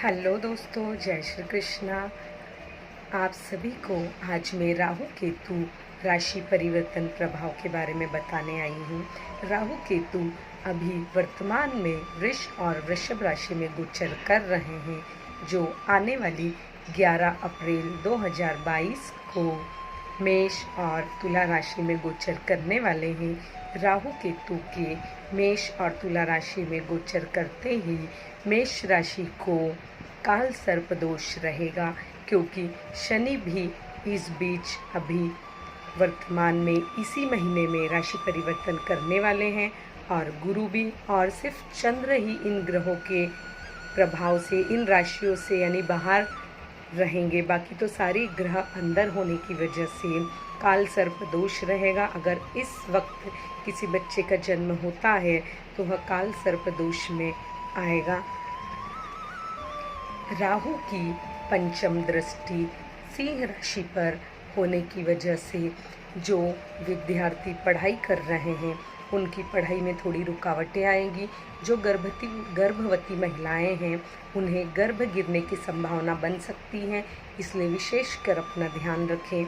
Hello दोस्तों, जय श्री कृष्णा। आप सभी को आज मैं राहु केतु राशि परिवर्तन प्रभाव के बारे में बताने आई हूँ। राहु केतु अभी वर्तमान में वृष और वृषभ राशि में गोचर कर रहे हैं, जो आने वाली 11 अप्रैल 2022 को मेष और तुला राशि में गोचर करने वाले हैं। राहु केतु के मेष और तुला राशि में गोचर करते ही मेष राशि को काल सर्प दोष रहेगा, क्योंकि शनि भी इस बीच अभी वर्तमान में इसी महीने में राशि परिवर्तन करने वाले हैं और गुरु भी, और सिर्फ चंद्र ही इन ग्रहों के प्रभाव से इन राशियों से यानी बाहर रहेंगे। बाकी तो सारे ग्रह अंदर होने की वजह से काल सर्प दोष रहेगा। अगर इस वक्त किसी बच्चे का जन्म होता है तो वह काल सर्प दोष में आएगा। राहु की पंचम दृष्टि सिंह राशि पर होने की वजह से जो विद्यार्थी पढ़ाई कर रहे हैं उनकी पढ़ाई में थोड़ी रुकावटें आएंगी। जो गर्भवती महिलाएं हैं उन्हें गर्भ गिरने की संभावना बन सकती है, इसलिए विशेषकर अपना ध्यान रखें।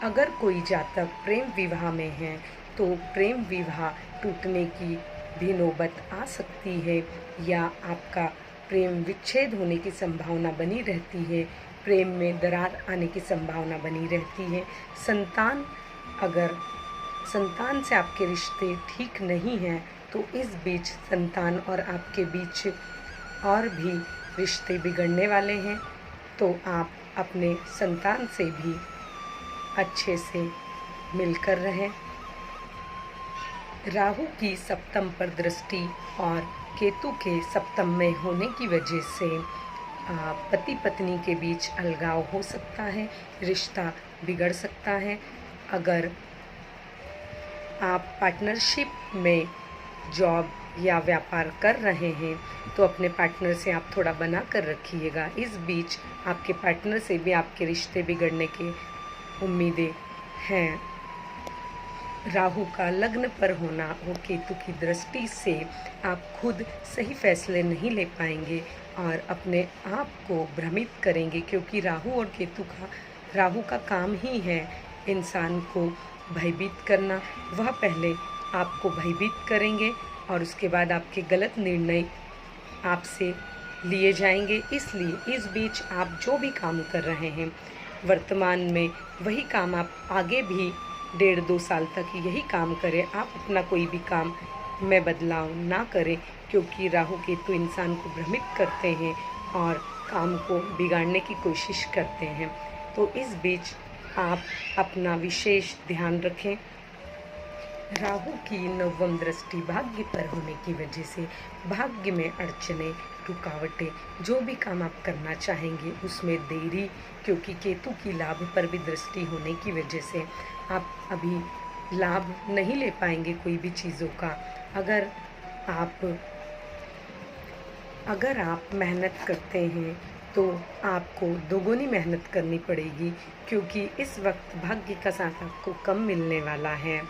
अगर कोई जातक प्रेम विवाह में है तो प्रेम विवाह टूटने की भी नौबत आ सकती है, या आपका प्रेम विच्छेद होने की संभावना बनी रहती है, प्रेम में दरार आने की संभावना बनी रहती है। अगर संतान से आपके रिश्ते ठीक नहीं हैं तो इस बीच संतान और आपके बीच और भी रिश्ते बिगड़ने वाले हैं, तो आप अपने संतान से भी अच्छे से मिलकर रहें। राहु की सप्तम पर दृष्टि और केतु के सप्तम में होने की वजह से पति पत्नी के बीच अलगाव हो सकता है, रिश्ता बिगड़ सकता है। अगर आप पार्टनरशिप में जॉब या व्यापार कर रहे हैं तो अपने पार्टनर से आप थोड़ा बना कर रखिएगा। इस बीच आपके पार्टनर से भी आपके रिश्ते बिगड़ने की उम्मीदें हैं। राहु का लग्न पर होना और केतु की दृष्टि से आप खुद सही फैसले नहीं ले पाएंगे और अपने आप को भ्रमित करेंगे, क्योंकि राहु का काम ही है इंसान को भयभीत करना। वह पहले आपको भयभीत करेंगे और उसके बाद आपके गलत निर्णय आपसे लिए जाएंगे। इसलिए इस बीच आप जो भी काम कर रहे हैं वर्तमान में वही काम आप आगे भी 1.5-2 साल तक यही काम करें। आप अपना कोई भी काम में बदलाव ना करें, क्योंकि राहु केतु इंसान को भ्रमित करते हैं और काम को बिगाड़ने की कोशिश करते हैं। तो इस बीच आप अपना विशेष ध्यान रखें। राहु की नवम दृष्टि भाग्य पर होने की वजह से भाग्य में अड़चने, रुकावटें, जो भी काम आप करना चाहेंगे उसमें देरी, क्योंकि केतु की लाभ पर भी दृष्टि होने की वजह से आप अभी लाभ नहीं ले पाएंगे कोई भी चीज़ों का। अगर आप मेहनत करते हैं तो आपको दोगुनी मेहनत करनी पड़ेगी, क्योंकि इस वक्त भाग्य का साथ आपको कम मिलने वाला है।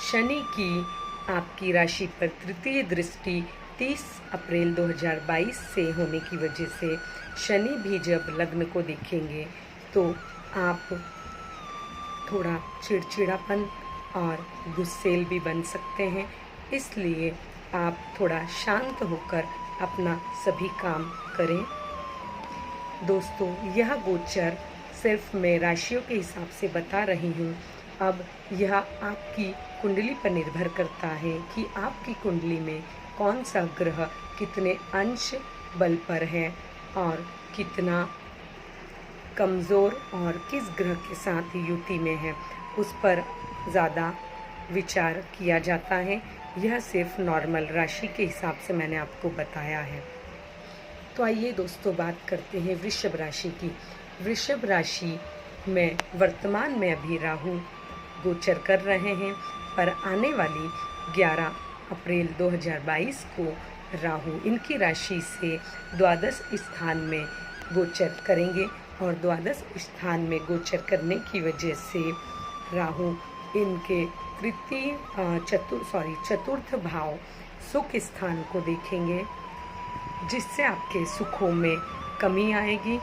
शनि की आपकी राशि पर तृतीय दृष्टि 30 अप्रैल 2022 से होने की वजह से शनि भी जब लग्न को देखेंगे तो आप थोड़ा चिड़चिड़ापन और गुस्सेल भी बन सकते हैं। इसलिए आप थोड़ा शांत होकर अपना सभी काम करें। दोस्तों, यह गोचर सिर्फ मैं राशियों के हिसाब से बता रही हूँ। अब यह आपकी कुंडली पर निर्भर करता है कि आपकी कुंडली में कौन सा ग्रह कितने अंश बल पर है और कितना कमज़ोर और किस ग्रह के साथ युति में है, उस पर ज़्यादा विचार किया जाता है। यह सिर्फ नॉर्मल राशि के हिसाब से मैंने आपको बताया है। तो आइए दोस्तों, बात करते हैं वृषभ राशि की। वृषभ राशि में वर्तमान में अभी राहु गोचर कर रहे हैं, पर आने वाली 11 अप्रैल 2022 को राहु इनकी राशि से द्वादश स्थान में गोचर करेंगे, और द्वादश स्थान में गोचर करने की वजह से राहु इनके चतुर्थ भाव सुख स्थान को देखेंगे। जिससे आपके सुखों में कमी आएगी।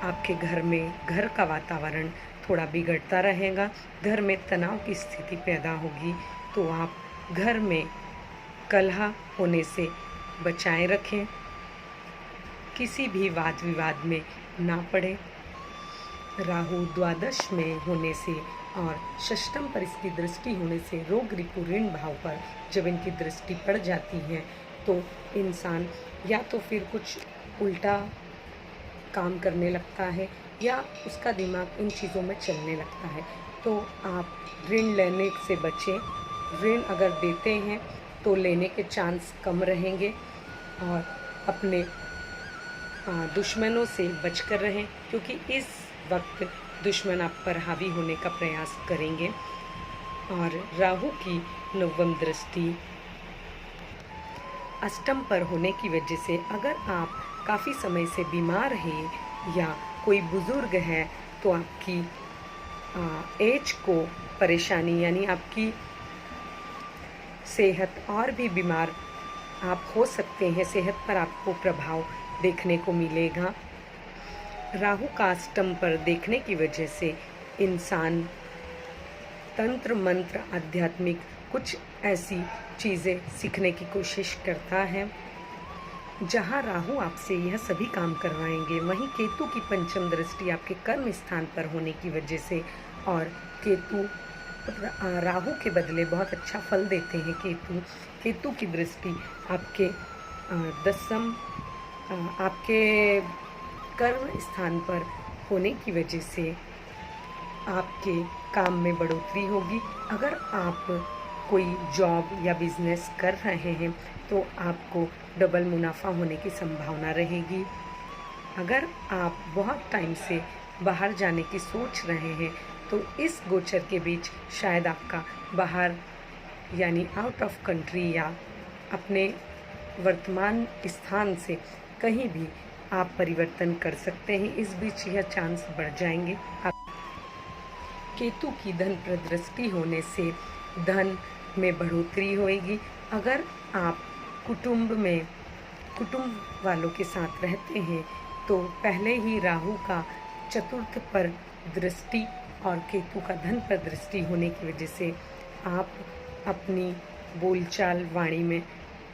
आपके घर में घर का वातावरण थोड़ा बिगड़ता रहेगा, घर में तनाव की स्थिति पैदा होगी। तो आप घर में कलह होने से बचाए रखें, किसी भी वाद विवाद में ना पड़े। राहु द्वादश में होने से और षष्ठम पर इसकी दृष्टि होने से रोग रिपु ऋण भाव पर जब इनकी दृष्टि पड़ जाती है तो इंसान या तो फिर कुछ उल्टा काम करने लगता है या उसका दिमाग इन चीज़ों में चलने लगता है। तो आप ऋण लेने से बचें। ऋण अगर देते हैं तो लेने के चांस कम रहेंगे और अपने दुश्मनों से बचकर रहें, क्योंकि इस वक्त दुश्मन आप पर हावी होने का प्रयास करेंगे। और राहु की नवम दृष्टि अष्टम पर होने की वजह से अगर आप काफ़ी समय से बीमार हैं या कोई बुज़ुर्ग है तो आपकी एज को परेशानी यानी आपकी सेहत और भी बीमार आप हो सकते हैं, सेहत पर आपको प्रभाव देखने को मिलेगा। राहु का अष्टम पर देखने की वजह से इंसान तंत्र मंत्र आध्यात्मिक कुछ ऐसी चीज़ें सीखने की कोशिश करता है। जहाँ राहु आपसे यह सभी काम करवाएंगे, वहीं केतु की पंचम दृष्टि आपके कर्म स्थान पर होने की वजह से, और केतु राहु के बदले बहुत अच्छा फल देते हैं। केतु की दृष्टि आपके दसम आपके कर्म स्थान पर होने की वजह से आपके काम में बढ़ोतरी होगी। अगर आप कोई जॉब या बिजनेस कर रहे हैं तो आपको डबल मुनाफा होने की संभावना रहेगी। अगर आप बहुत टाइम से बाहर जाने की सोच रहे हैं तो इस गोचर के बीच शायद आपका बाहर यानी आउट ऑफ कंट्री या अपने वर्तमान स्थान से कहीं भी आप परिवर्तन कर सकते हैं। इस बीच यह चांस बढ़ जाएंगे। केतु की धन पर दृष्टि होने से धन में बढ़ोतरी होगी। अगर आप कुटुंब वालों के साथ रहते हैं तो पहले ही राहु का चतुर्थ पर दृष्टि और केतु का धन पर दृष्टि होने की वजह से आप अपनी बोलचाल वाणी में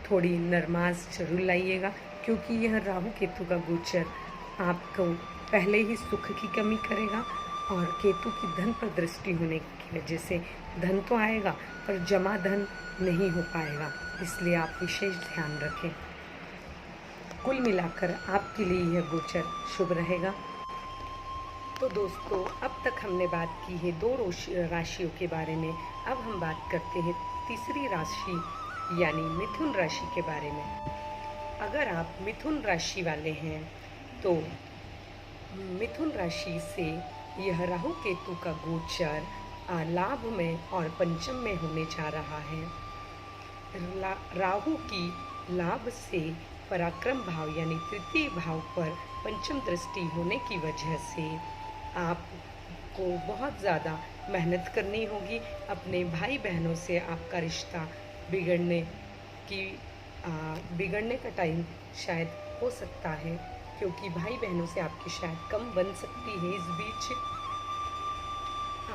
थोड़ी नरमाश जरूर लाइएगा, क्योंकि यह राहु केतु का गोचर आपको पहले ही सुख की कमी करेगा। और केतु की धन पर दृष्टि होने की वजह से धन तो आएगा पर जमा धन नहीं हो पाएगा, इसलिए आप विशेष ध्यान रखें। कुल मिलाकर आपके लिए यह गोचर शुभ रहेगा। तो दोस्तों, अब तक हमने बात की है 2 राशियों के बारे में। अब हम बात करते हैं तीसरी राशि यानी मिथुन राशि के बारे में। अगर आप मिथुन राशि वाले हैं तो मिथुन राशि से यह राहु केतु का गोचर लाभ में और पंचम में होने जा रहा है। राहु की लाभ से पराक्रम भाव यानी तृतीय भाव पर पंचम दृष्टि होने की वजह से आपको बहुत ज़्यादा मेहनत करनी होगी। अपने भाई बहनों से आपका रिश्ता बिगड़ने का टाइम शायद हो सकता है, क्योंकि भाई बहनों से आपकी शायद कम बन सकती है। इस बीच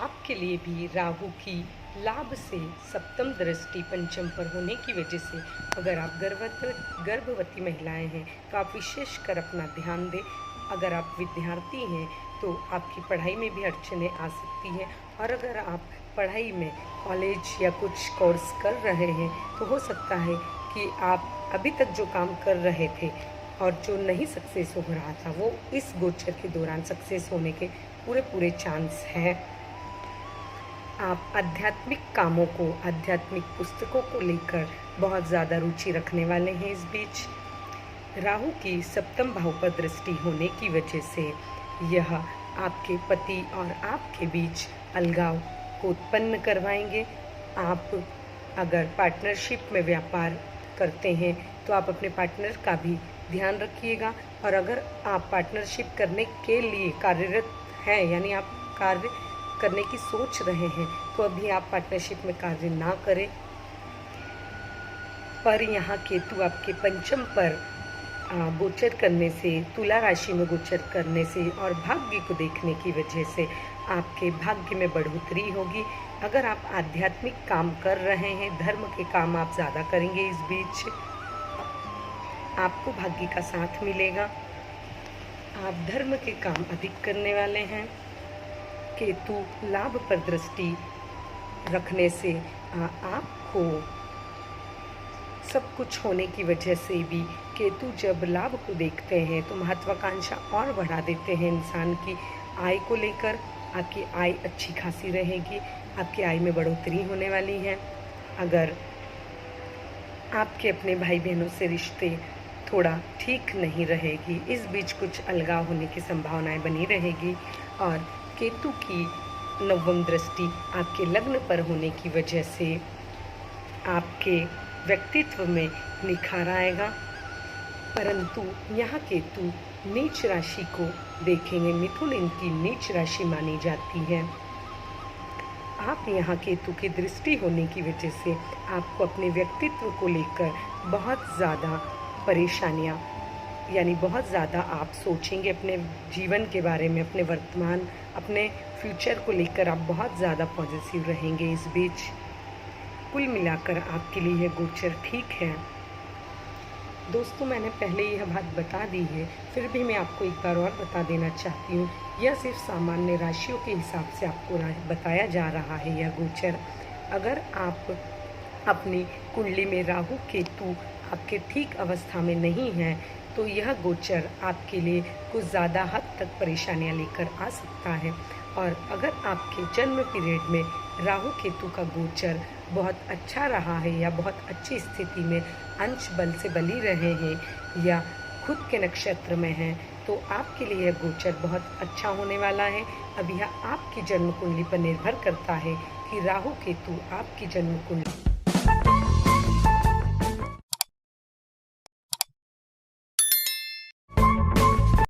आपके लिए भी राहु की लाभ से सप्तम दृष्टि पंचम पर होने की वजह से अगर आप गर्भवती महिलाएं हैं तो आप विशेषकर अपना ध्यान दें। अगर आप विद्यार्थी हैं तो आपकी पढ़ाई में भी अड़चनें आ सकती हैं, और अगर आप पढ़ाई में कॉलेज या कुछ कोर्स कर रहे हैं तो हो सकता है कि आप अभी तक जो काम कर रहे थे और जो नहीं सक्सेस हो रहा था वो इस गोचर के दौरान सक्सेस होने के पूरे चांस हैं। आप आध्यात्मिक कामों को, आध्यात्मिक पुस्तकों को लेकर बहुत ज़्यादा रुचि रखने वाले हैं। इस बीच राहु की सप्तम भाव पर दृष्टि होने की वजह से यह आपके पति और आपके बीच अलगाव को उत्पन्न करवाएंगे। आप अगर पार्टनरशिप में व्यापार करते हैं तो आप अपने पार्टनर का भी ध्यान रखिएगा, और अगर आप पार्टनरशिप करने के लिए कार्यरत हैं यानी आप कार्य करने की सोच रहे हैं तो अभी आप पार्टनरशिप में कार्य ना करें। पर यहाँ केतु आपके पंचम पर गोचर करने से, तुला राशि में गोचर करने से और भाग्य को देखने की वजह से आपके भाग्य में बढ़ोतरी होगी। अगर आप आध्यात्मिक काम कर रहे हैं, धर्म के काम आप ज़्यादा करेंगे, इस बीच आपको भाग्य का साथ मिलेगा। आप धर्म के काम अधिक करने वाले हैं। केतु लाभ पर दृष्टि रखने से आपको सब कुछ होने की वजह से भी केतु जब लाभ को देखते हैं तो महत्वाकांक्षा और बढ़ा देते हैं। इंसान की आय को लेकर आपकी आय अच्छी खासी रहेगी, आपकी आय में बढ़ोतरी होने वाली है। अगर आपके अपने भाई बहनों से रिश्ते थोड़ा ठीक नहीं रहेगी, इस बीच कुछ अलगाव होने की संभावनाएं बनी रहेगी। और केतु की नवम दृष्टि आपके लग्न पर होने की वजह से आपके व्यक्तित्व में निखार आएगा। परंतु यहाँ केतु नीच राशि को देखेंगे। मिथुन इनकी नीच राशि मानी जाती है। आप यहाँ केतु की दृष्टि होने की वजह से आपको अपने व्यक्तित्व को लेकर बहुत ज़्यादा परेशानियाँ, यानी बहुत ज़्यादा आप सोचेंगे अपने जीवन के बारे में, अपने वर्तमान, अपने फ्यूचर को लेकर आप बहुत ज़्यादा पॉजिटिव रहेंगे। इस बीच कुल मिलाकर आपके लिए यह गोचर ठीक है। दोस्तों, मैंने पहले यह बात बता दी है, फिर भी मैं आपको एक बार और बता देना चाहती हूँ। यह सिर्फ सामान्य राशियों के हिसाब से आपको बताया जा रहा है यह गोचर। अगर आप अपनी कुंडली में राहु केतु आपके ठीक अवस्था में नहीं है तो यह गोचर आपके लिए कुछ ज़्यादा हद तक परेशानियां लेकर आ सकता है। और अगर आपके जन्म पीरियड में राहु केतु का गोचर बहुत अच्छा रहा है या बहुत अच्छी स्थिति में अंश बल से बली रहे हैं या खुद के नक्षत्र में हैं, तो आपके लिए यह गोचर बहुत अच्छा होने वाला है। अब यह आपकी जन्म कुंडली पर निर्भर करता है कि राहु केतु आपकी जन्म कुंडली